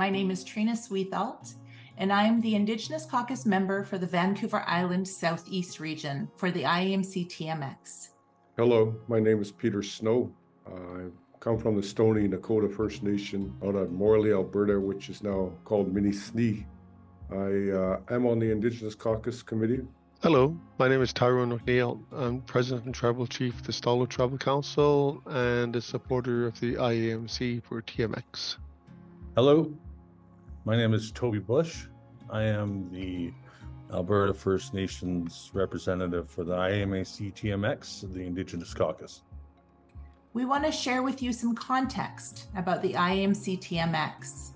My name is Trina Sweethalt, and I am the Indigenous Caucus member for the Vancouver Island Southeast region for the IAMC TMX. Hello, my name is Peter Snow. I come from the Stoney Nakoda First Nation out of Morley, Alberta, which is now called Minisni. I am on the Indigenous Caucus Committee. Hello, my name is Tyrone McNeil. I'm President and Tribal Chief of the Stalo Tribal Council and a supporter of the IAMC for TMX. Hello, my name is Toby Bush. I am the Alberta First Nations representative for the IAMC TMX, the Indigenous Caucus. We want to share with you some context about the IAMC TMX.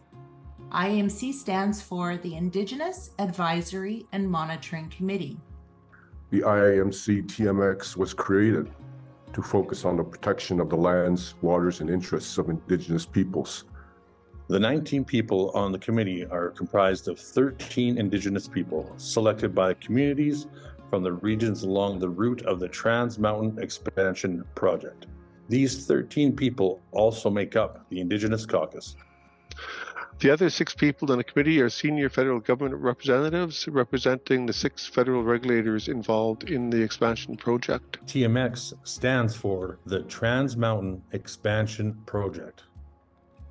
IAMC stands for the Indigenous Advisory and Monitoring Committee. The IAMC TMX was created to focus on the protection of the lands, waters, and interests of Indigenous peoples. The 19 people on the committee are comprised of 13 Indigenous people selected by communities from the regions along the route of the Trans Mountain Expansion Project. These 13 people also make up the Indigenous Caucus. The other 6 people on the committee are senior federal government representatives representing the 6 federal regulators involved in the expansion project. TMX stands for the Trans Mountain Expansion Project.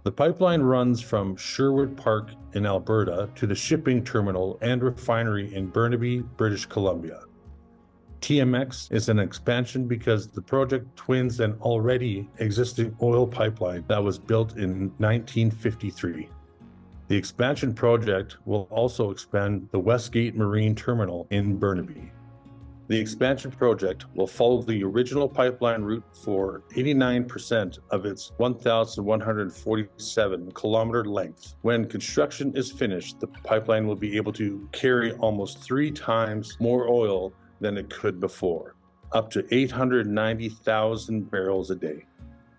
The pipeline runs from Sherwood Park in Alberta to the shipping terminal and refinery in Burnaby, British Columbia. TMX is an expansion because the project twins an already existing oil pipeline that was built in 1953. The expansion project will also expand the Westgate Marine Terminal in Burnaby. The expansion project will follow the original pipeline route for 89% of its 1,147 kilometer length. When construction is finished, the pipeline will be able to carry almost 3 times more oil than it could before, up to 890,000 barrels a day.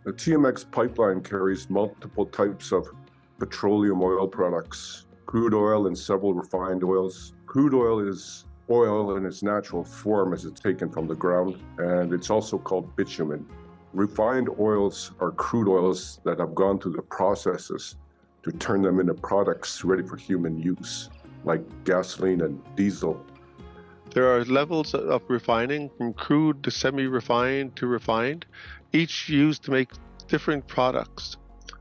The TMX pipeline carries multiple types of petroleum oil products, crude oil and several refined oils. Crude oil is oil in its natural form as it's taken from the ground, and it's also called bitumen. Refined oils are crude oils that have gone through the processes to turn them into products ready for human use, like gasoline and diesel. There are levels of refining from crude to semi-refined to refined, each used to make different products.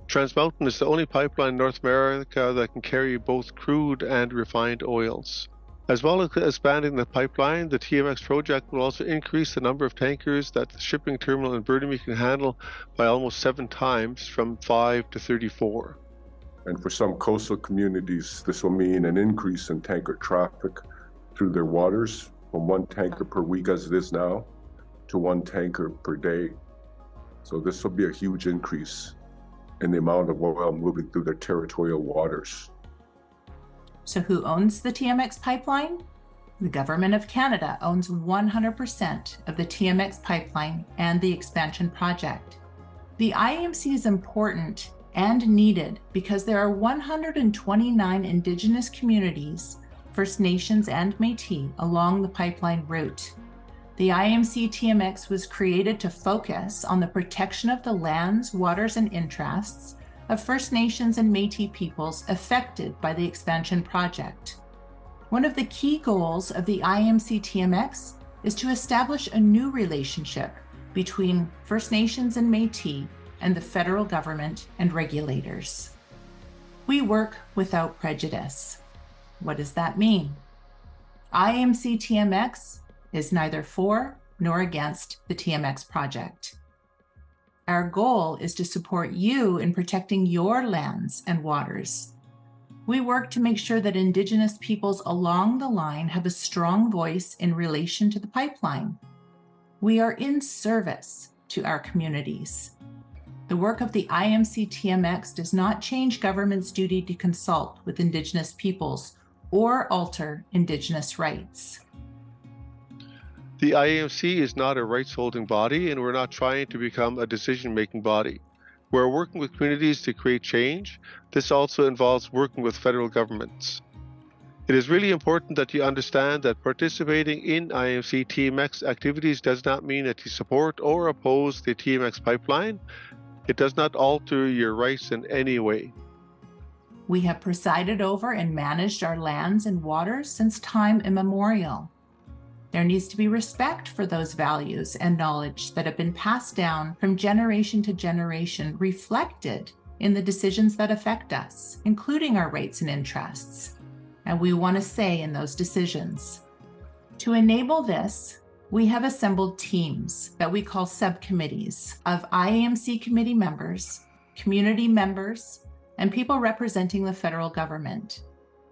Trans Mountain is the only pipeline in North America that can carry both crude and refined oils. As well as expanding the pipeline, the TMX project will also increase the number of tankers that the shipping terminal in Burnaby can handle by almost 7 times, from 5 to 34. And for some coastal communities, this will mean an increase in tanker traffic through their waters from 1 tanker per week as it is now to 1 tanker per day. So this will be a huge increase in the amount of oil moving through their territorial waters. So who owns the TMX pipeline? The Government of Canada owns 100% of the TMX pipeline and the expansion project. The IAMC is important and needed because there are 129 Indigenous communities, First Nations and Métis, along the pipeline route. The IAMC TMX was created to focus on the protection of the lands, waters, and interests of First Nations and Métis peoples affected by the expansion project. One of the key goals of the IAMC TMX is to establish a new relationship between First Nations and Métis and the federal government and regulators. We work without prejudice. What does that mean? IAMC TMX is neither for nor against the TMX project. Our goal is to support you in protecting your lands and waters. We work to make sure that Indigenous peoples along the line have a strong voice in relation to the pipeline. We are in service to our communities. The work of the IAMC TMX does not change government's duty to consult with Indigenous peoples or alter Indigenous rights. The IAMC is not a rights-holding body, and we're not trying to become a decision-making body. We're working with communities to create change. This also involves working with federal governments. It is really important that you understand that participating in IAMC TMX activities does not mean that you support or oppose the TMX pipeline. It does not alter your rights in any way. We have presided over and managed our lands and waters since time immemorial. There needs to be respect for those values and knowledge that have been passed down from generation to generation, reflected in the decisions that affect us, including our rights and interests. And we want to say in those decisions. To enable this, we have assembled teams that we call subcommittees of IAMC committee members, community members, and people representing the federal government.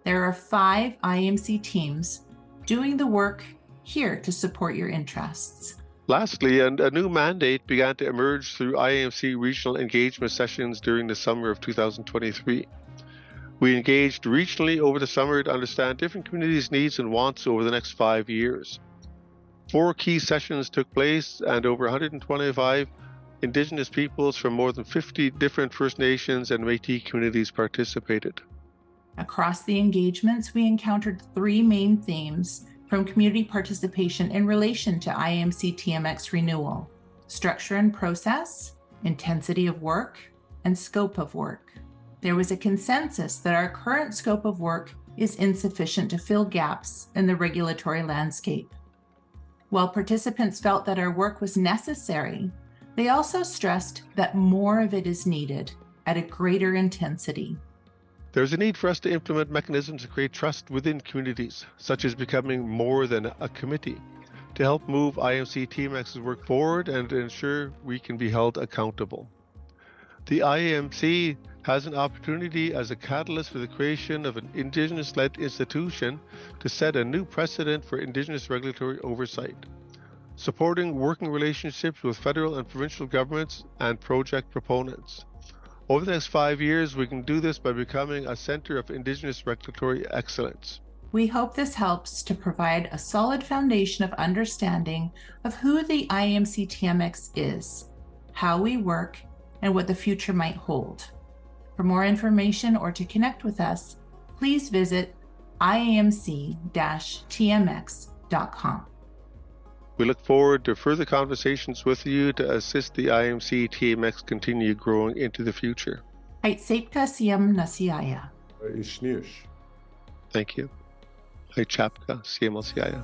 There are 5 IAMC teams doing the work here to support your interests. Lastly, a new mandate began to emerge through IAMC regional engagement sessions during the summer of 2023. We engaged regionally over the summer to understand different communities' needs and wants over the next 5 years. 4 key sessions took place, and over 125 Indigenous peoples from more than 50 different First Nations and Métis communities participated. Across the engagements, we encountered 3 main themes from community participation in relation to IAMC TMX renewal: structure and process, intensity of work, and scope of work. There was a consensus that our current scope of work is insufficient to fill gaps in the regulatory landscape. While participants felt that our work was necessary, they also stressed that more of it is needed at a greater intensity. There's a need for us to implement mechanisms to create trust within communities, such as becoming more than a committee, to help move IAMC TMX's work forward and to ensure we can be held accountable. The IAMC has an opportunity as a catalyst for the creation of an Indigenous-led institution to set a new precedent for Indigenous regulatory oversight, supporting working relationships with federal and provincial governments and project proponents. Over the next 5 years, we can do this by becoming a center of Indigenous regulatory excellence. We hope this helps to provide a solid foundation of understanding of who the IAMC TMX is, how we work, and what the future might hold. For more information or to connect with us, please visit iamc-tmx.com. We look forward to further conversations with you to assist the IAMC TMX continue growing into the future. Aitsepka siyam nasiaya. Ishnish. Thank you. Chapka Siemalsiaya.